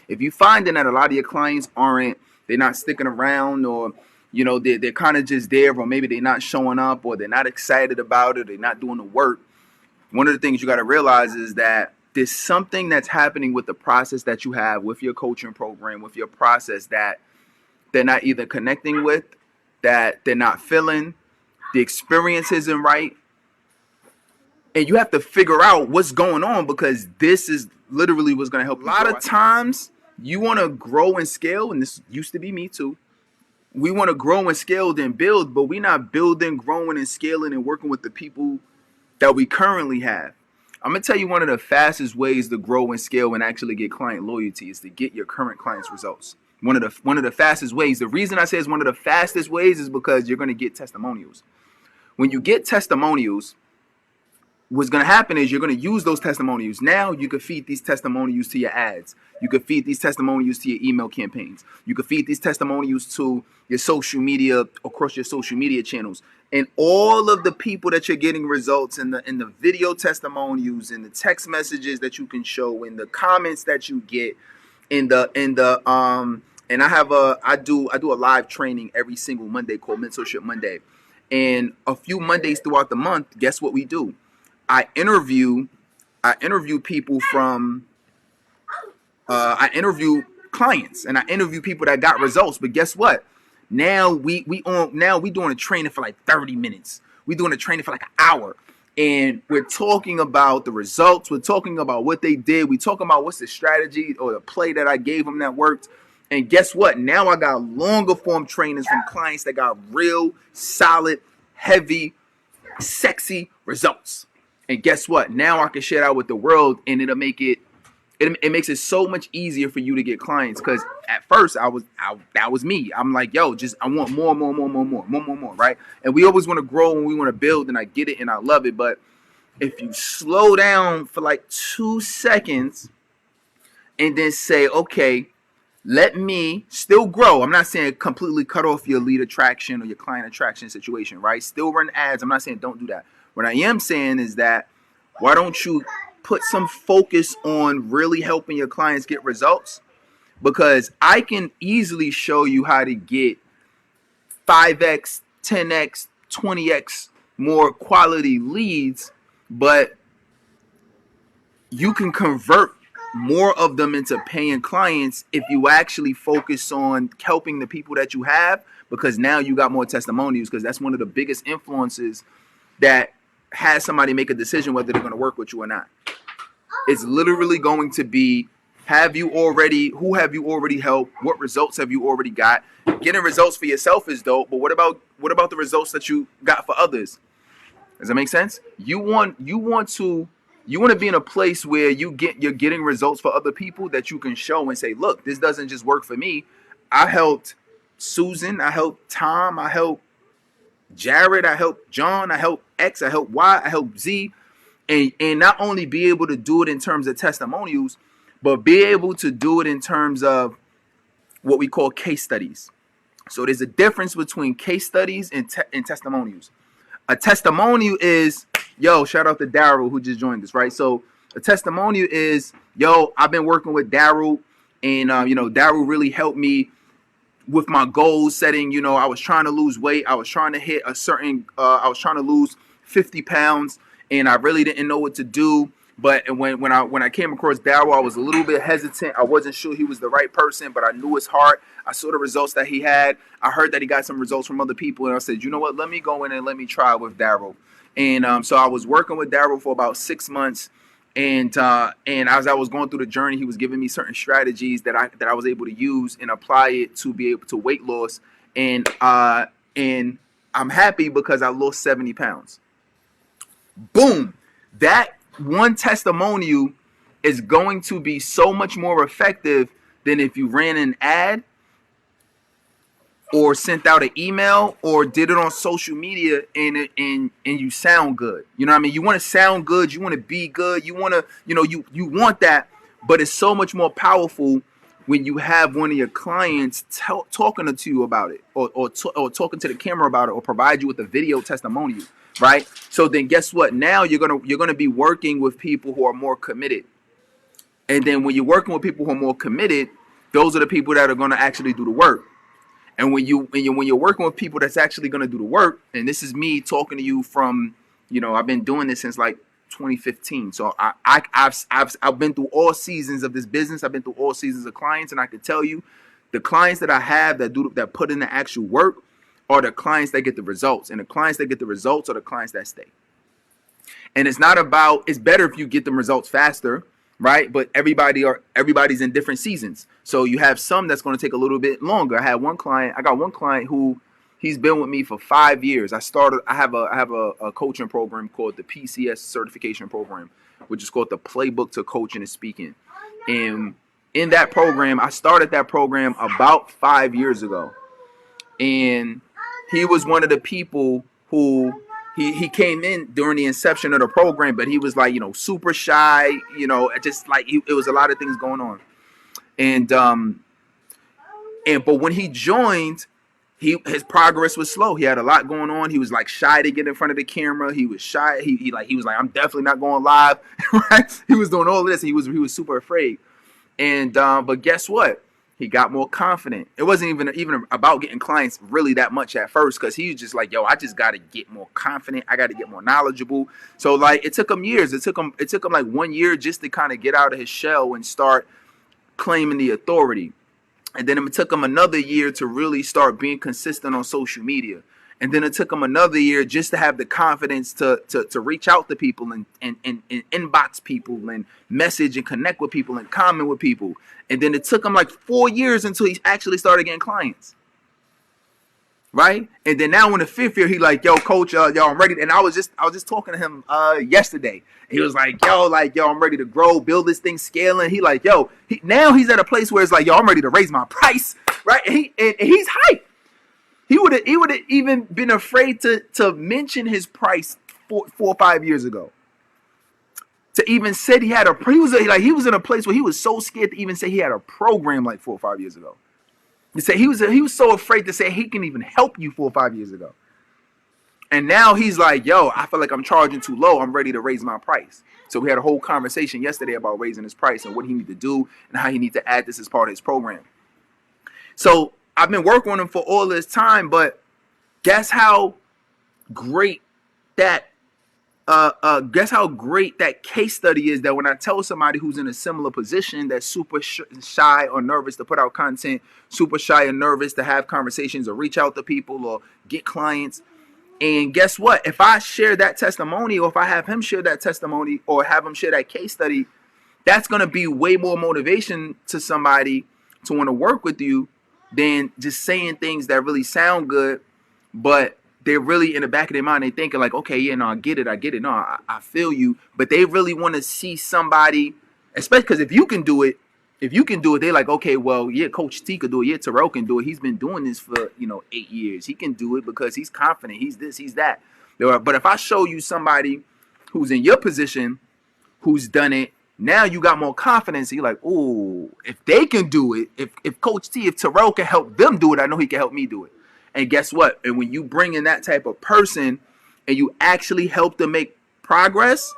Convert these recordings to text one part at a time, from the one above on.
If you finding that a lot of your clients they're not sticking around, or they're kind of just there, or maybe they're not showing up, or they're not excited about it, they're not doing the work. One of the things you got to realize is that there's something that's happening with the process that you have with your coaching program, with your process, that they're not either connecting with, that they're not feeling, the experience isn't right. And you have to figure out what's going on, because this is literally what's going to help you. A lot of times you want to grow and scale, and this used to be me too. We want to grow and scale then build, but we're not building, growing, and scaling and working with the people that we currently have. I'm going to tell you one of the fastest ways to grow and scale and actually get client loyalty is to get your current clients' results. One of the fastest ways. The reason I say it's one of the fastest ways is because you're going to get testimonials. When you get testimonials, what's going to happen is you're going to use those testimonials. Now you can feed these testimonials to your ads. You can feed these testimonials to your email campaigns. You can feed these testimonials to your social media, across your social media channels. And all of the people that you're getting results in the video testimonials, in the text messages that you can show, in the comments that you get, and I do a live training every single Monday called Mentorship Monday. And a few Mondays throughout the month, guess what we do? I interview people from I interview clients, and I interview people that got results. But guess what? Now we doing a training for like 30 minutes. We doing a training for like an hour, and we're talking about the results. We're talking about what they did. We talking about what's the strategy or the play that I gave them that worked. And guess what? Now I got longer form trainings from clients that got real, solid, heavy, sexy results. And guess what? Now I can share that with the world, and it'll make it makes it so much easier for you to get clients. Because at first that was me. I'm like, yo, I want more, right? And we always want to grow and we want to build, and I get it and I love it. But if you slow down for like 2 seconds and then say, okay, let me still grow. I'm not saying completely cut off your lead attraction or your client attraction situation, right? Still run ads. I'm not saying don't do that. What I am saying is that why don't you put some focus on really helping your clients get results? Because I can easily show you how to get 5x, 10x, 20x more quality leads, but you can convert more of them into paying clients if you actually focus on helping the people that you have, because now you got more testimonials. Because that's one of the biggest influences that has somebody make a decision whether they're going to work with you or not. It's literally going to be, who have you already helped? What results have you already got? Getting results for yourself is dope, but what about the results that you got for others? Does that make sense? You want to be in a place where you're getting results for other people that you can show and say, look, this doesn't just work for me. I helped Susan, I helped Tom, I helped Jared, I helped John, I helped X, I helped Y, I helped Z. And not only be able to do it in terms of testimonials, but be able to do it in terms of what we call case studies. So there's a difference between case studies and testimonials. A testimonial is, yo, shout out to Daryl who just joined us, right? So a testimonial is, yo, I've been working with Daryl, and Daryl really helped me with my goal setting. I was trying to lose weight. I was trying to hit I was trying to lose 50 pounds, and I really didn't know what to do. But when I came across Daryl, I was a little bit hesitant. I wasn't sure he was the right person, but I knew his heart. I saw the results that he had. I heard that he got some results from other people, and I said, you know what? Let me go in and let me try with Daryl. And so I was working with Daryl for about 6 months, and as I was going through the journey, he was giving me certain strategies that I was able to use and apply it to be able to weight loss. And I'm happy because I lost 70 pounds. Boom. That one testimonial is going to be so much more effective than if you ran an ad or sent out an email or did it on social media and you sound good. You know what I mean? You want to sound good. You want to be good. You want to, you want that, but it's so much more powerful when you have one of your clients talking to you about it or talking to the camera about it or provide you with a video testimonial. Right. So then guess what? Now you're gonna be working with people who are more committed. And then when you're working with people who are more committed, Those are the people that are going to actually do the work. And when you're working with people that's actually going to do the work, and this is me talking to you from, I've been doing this since like 2015. So I've been through all seasons of this business. I've been through all seasons of clients, and I can tell you, the clients that I have that put in the actual work are the clients that get the results, and the clients that get the results are the clients that stay. And it's better if you get them results faster, right? But everybody's in different seasons. So you have some that's going to take a little bit longer. I got one client who he's been with me for 5 years. I have a coaching program called the PCS certification program, which is called the Playbook to Coaching and Speaking. And in that program, I started that program about 5 years ago. And he was one of the people who he came in during the inception of the program, but he was like, super shy, just like it was a lot of things going on. But when he joined, his progress was slow. He had a lot going on. He was like shy to get in front of the camera. He was shy. He was like, I'm definitely not going live. Right? He was doing all of this. He was super afraid. But guess what? He got more confident. It wasn't even about getting clients really that much at first, because he was just like, I just got to get more confident. I got to get more knowledgeable. So like it took him years. It took him like 1 year just to kind of get out of his shell and start claiming the authority. And then it took him another year to really start being consistent on social media. And then it took him another year just to have the confidence to reach out to people and inbox people and message and connect with people and comment with people. And then it took him like 4 years until he actually started getting clients. Right? And then now in the 5th year, he like, yo, coach, I'm ready. And I was just talking to him yesterday. He was like, yo, I'm ready to grow, build this thing, scaling. He like, now he's at a place where it's like, I'm ready to raise my price. Right? And he's hyped. He would have even been afraid to mention his price 4 or 5 years ago. To even said he was in a place where he was so scared to even say he had a program like 4 or 5 years ago. He said he was so afraid to say he can even help you 4 or 5 years ago. And now he's like, I feel like I'm charging too low. I'm ready to raise my price. So we had a whole conversation yesterday about raising his price and what he need to do and how he need to add this as part of his program. So I've been working on him for all this time, but guess how great that case study is, that when I tell somebody who's in a similar position that's super shy or nervous to put out content, super shy and nervous to have conversations or reach out to people or get clients. And guess what? If I share that testimony, or if I have him share that testimony, or have him share that case study, that's going to be way more motivation to somebody to want to work with you than just saying things that really sound good, but they're really in the back of their mind, they thinking like, okay, yeah, no, I get it. No, I feel you. But they really want to see somebody, especially because if you can do it, they're like, okay, well, yeah, Coach T could do it. Yeah, Terrell can do it. He's been doing this for, 8 years. He can do it because he's confident. He's this, he's that. But if I show you somebody who's in your position, who's done it, now you got more confidence. You're like, oh, if they can do it, if Coach T, if Terrell can help them do it, I know he can help me do it. And guess what? And when you bring in that type of person and you actually help them make progress,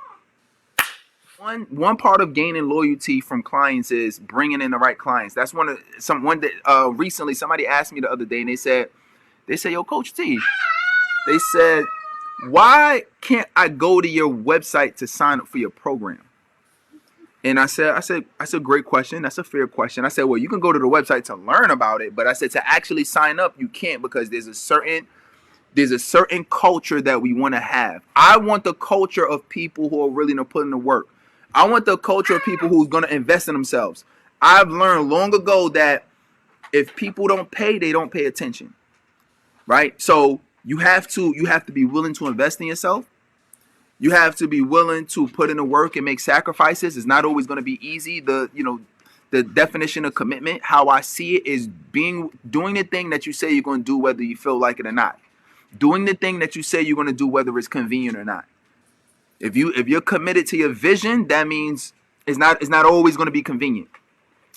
one part of gaining loyalty from clients is bringing in the right clients. That's one that recently somebody asked me the other day, and they said, yo, Coach T, they said, why can't I go to your website to sign up for your program? And I said, that's a great question. That's a fair question. I said, well, you can go to the website to learn about it, but I said to actually sign up, you can't, because there's a certain culture that we want to have. I want the culture of people who are really going to put in the work. I want the culture of people who's going to invest in themselves. I've learned long ago that if people don't pay, they don't pay attention. Right? So you have to be willing to invest in yourself. You have to be willing to put in the work and make sacrifices. It's not always going to be easy. The definition of commitment, how I see it, is doing the thing that you say you're going to do, whether you feel like it or not. Doing the thing that you say you're going to do, whether it's convenient or not. If you're committed to your vision, that means it's not always going to be convenient.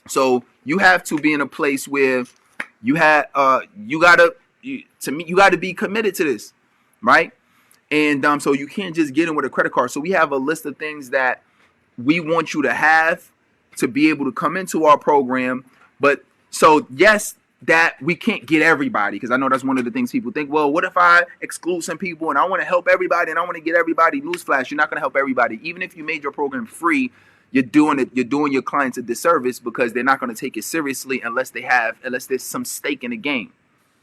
So you have to be in a place where you got to be committed to this, right? And so you can't just get in with a credit card. So we have a list of things that we want you to have to be able to come into our program. But so yes, that we can't get everybody, because I know that's one of the things people think. Well, what if I exclude some people and I want to help everybody and I want to get everybody? Newsflash, you're not going to help everybody. Even if you made your program free, you're doing your clients a disservice, because they're not going to take it seriously unless there's some stake in the game.